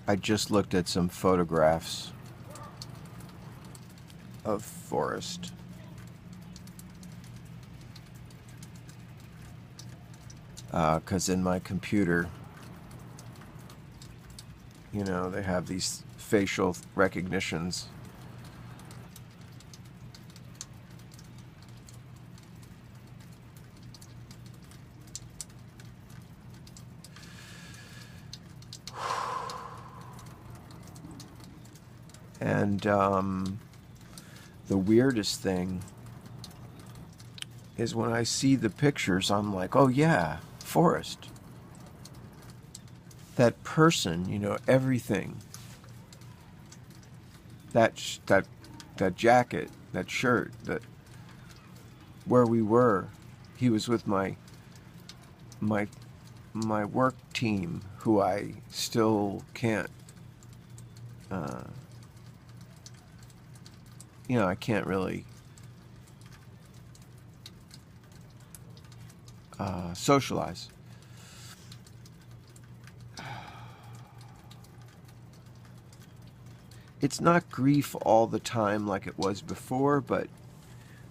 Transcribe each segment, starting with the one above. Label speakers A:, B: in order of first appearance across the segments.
A: I just looked at some photographs of Forrest. Because in my computer, you know, they have these facial recognitions. And the weirdest thing is when I see the pictures, I'm like, oh yeah, Forrest. That person, you know, everything. That that jacket, that shirt, that where we were. He was with my my work team, who I still can't, uh, you know, I can't really socialize. It's not grief all the time like it was before, but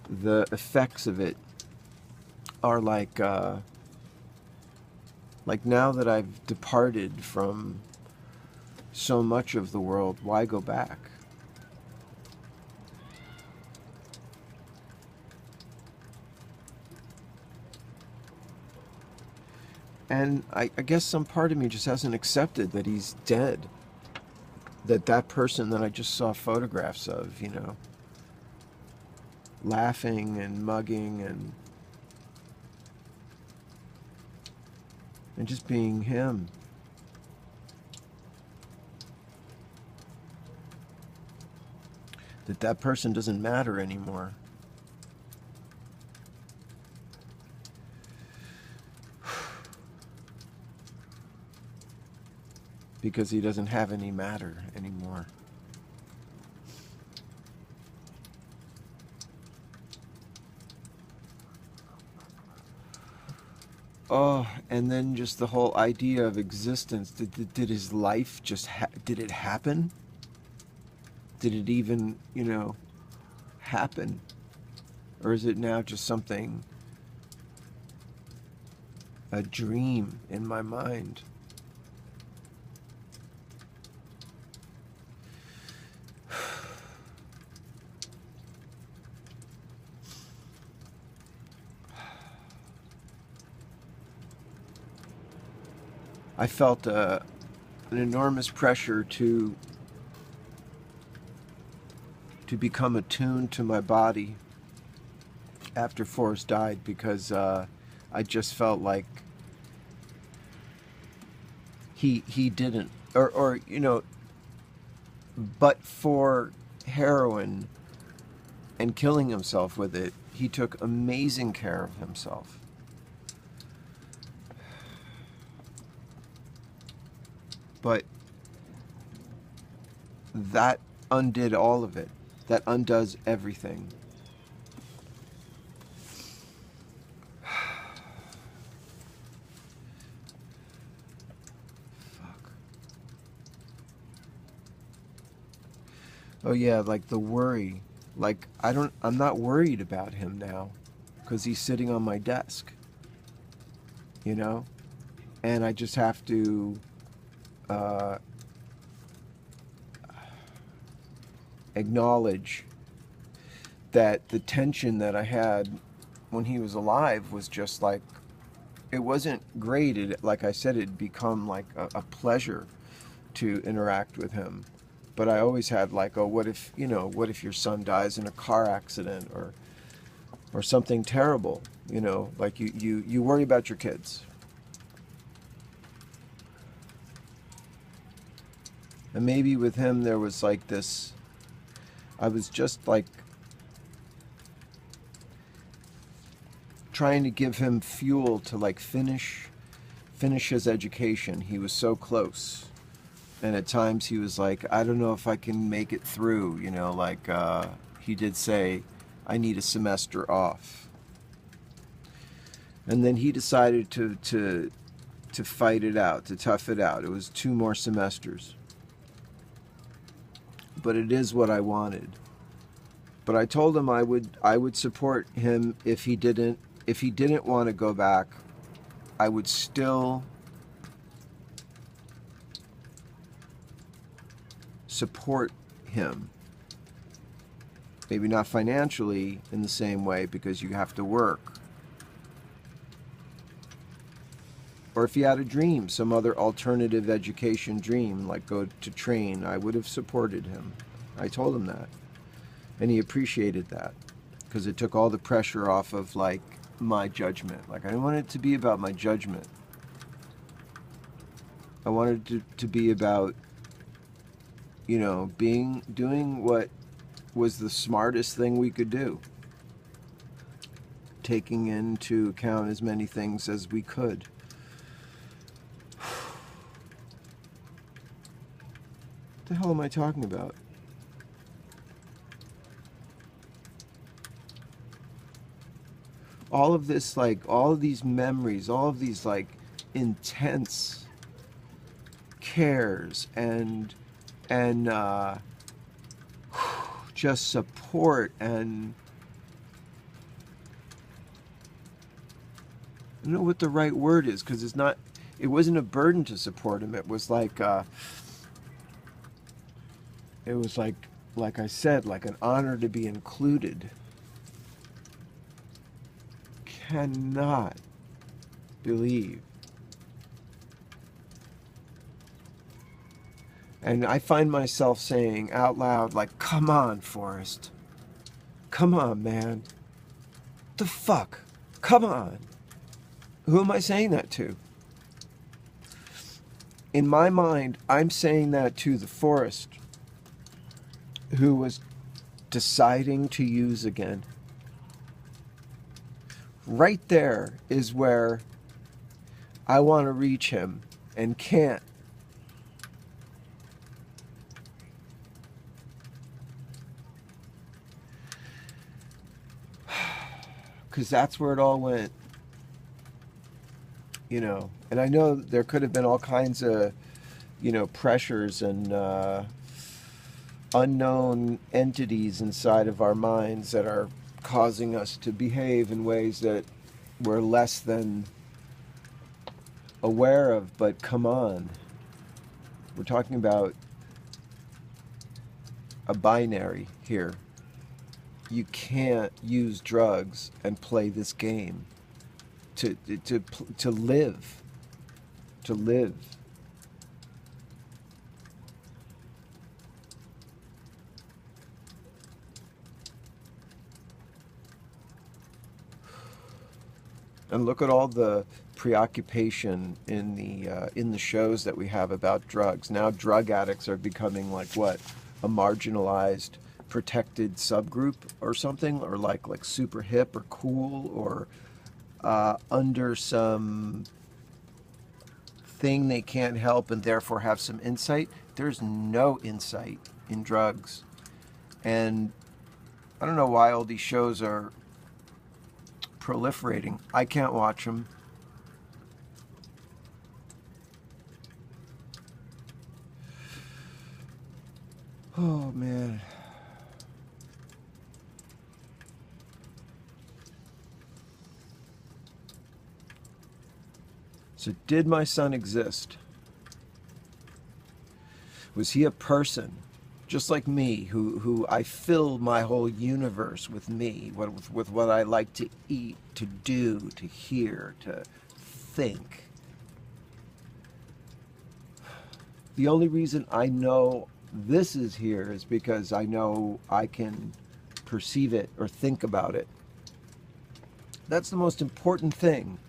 A: the effects of it are like now that I've departed from so much of the world, why go back? And I guess some part of me just hasn't accepted that he's dead. That person that I just saw photographs of, you know, laughing and mugging and just being him. That person doesn't matter anymore. Because he doesn't have any matter anymore. Oh, and then just the whole idea of existence. Did his life just did it happen? Did it even, you know, happen? Or is it now just something, a dream in my mind? I felt an enormous pressure to become attuned to my body after Forrest died, because I just felt like he didn't, or you know, but for heroin and killing himself with it, he took amazing care of himself. But that undid all of it. That undoes everything. Fuck. Oh yeah, like the worry. Like I'm not worried about him now because he's sitting on my desk, you know? And I just have to uh, acknowledge that the tension that I had when he was alive was just like, it wasn't great. Like I said, it'd become like a pleasure to interact with him. But I always had like, oh, what if, you know, what if your son dies in a car accident or something terrible, you know, like you worry about your kids. And maybe with him there was like this, I was just like trying to give him fuel to like finish his education. He was so close. And at times he was like, I don't know if I can make it through, you know, like he did say, I need a semester off. And then he decided to fight it out, to tough it out. It was 2 more semesters. but it is what I wanted. But I told him I would support him if he didn't want to go back. I would still support him. Maybe not financially in the same way because you have to work. Or if he had a dream, some other alternative education dream, like go to train, I would have supported him. I told him that. And he appreciated that because it took all the pressure off of like my judgment. Like I didn't want it to be about my judgment. I wanted it to be about, you know, doing what was the smartest thing we could do. Taking into account as many things as we could. What the hell am I talking about? All of this, like, all of these memories, all of these, like, intense cares and just support and I don't know what the right word is because it wasn't a burden to support him. It was like I said, like an honor to be included. Cannot believe. And I find myself saying out loud, like, come on, Forrest. Come on, man. The fuck? Come on. Who am I saying that to? In my mind, I'm saying that to the Forrest who was deciding to use again. Right there is where I want to reach him and can't. Because that's where it all went. You know, and I know there could have been all kinds of, you know, pressures and unknown entities inside of our minds that are causing us to behave in ways that we're less than aware of. But come on, we're talking about a binary here. You can't use drugs and play this game to live. To live. And look at all the preoccupation in the shows that we have about drugs. Now drug addicts are becoming like what? A marginalized, protected subgroup or something, or like super hip or cool, or under some thing they can't help and therefore have some insight. There's no insight in drugs. And I don't know why all these shows are proliferating. I can't watch them. Oh, man. So did my son exist? Was he a person just like me who I fill my whole universe with me, with what I like to eat, to do, to hear, to think? The only reason I know this is here is because I know I can perceive it or think about it. That's the most important thing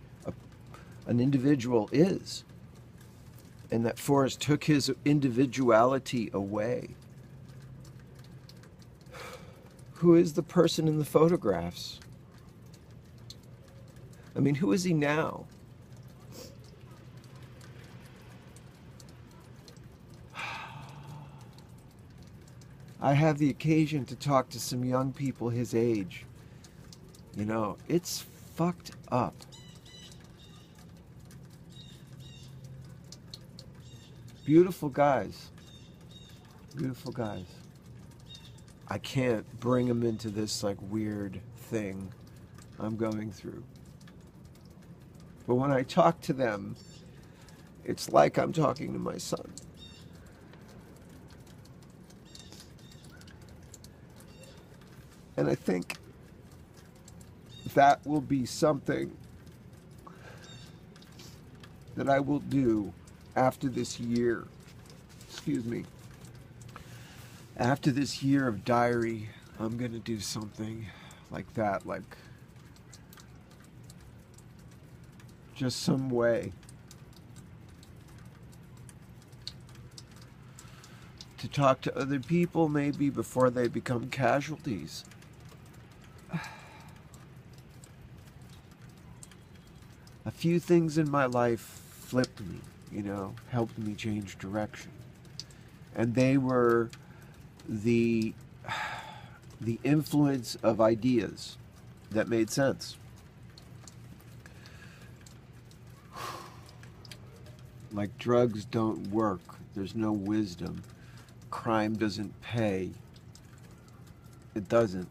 A: an individual is. And that Forrest took his individuality away. Who is the person in the photographs? I mean, who is he now? I have the occasion to talk to some young people his age. You know, it's fucked up. Beautiful guys. Beautiful guys. I can't bring them into this like weird thing I'm going through. But when I talk to them, it's like I'm talking to my son. And I think that will be something that I will do after this year. Excuse me. After this year of diary, I'm going to do something like that, like just some way to talk to other people maybe before they become casualties. A few things in my life flipped me, helped me change direction. And they were the influence of ideas that made sense. Like drugs don't work. There's no wisdom. Crime doesn't pay. It doesn't.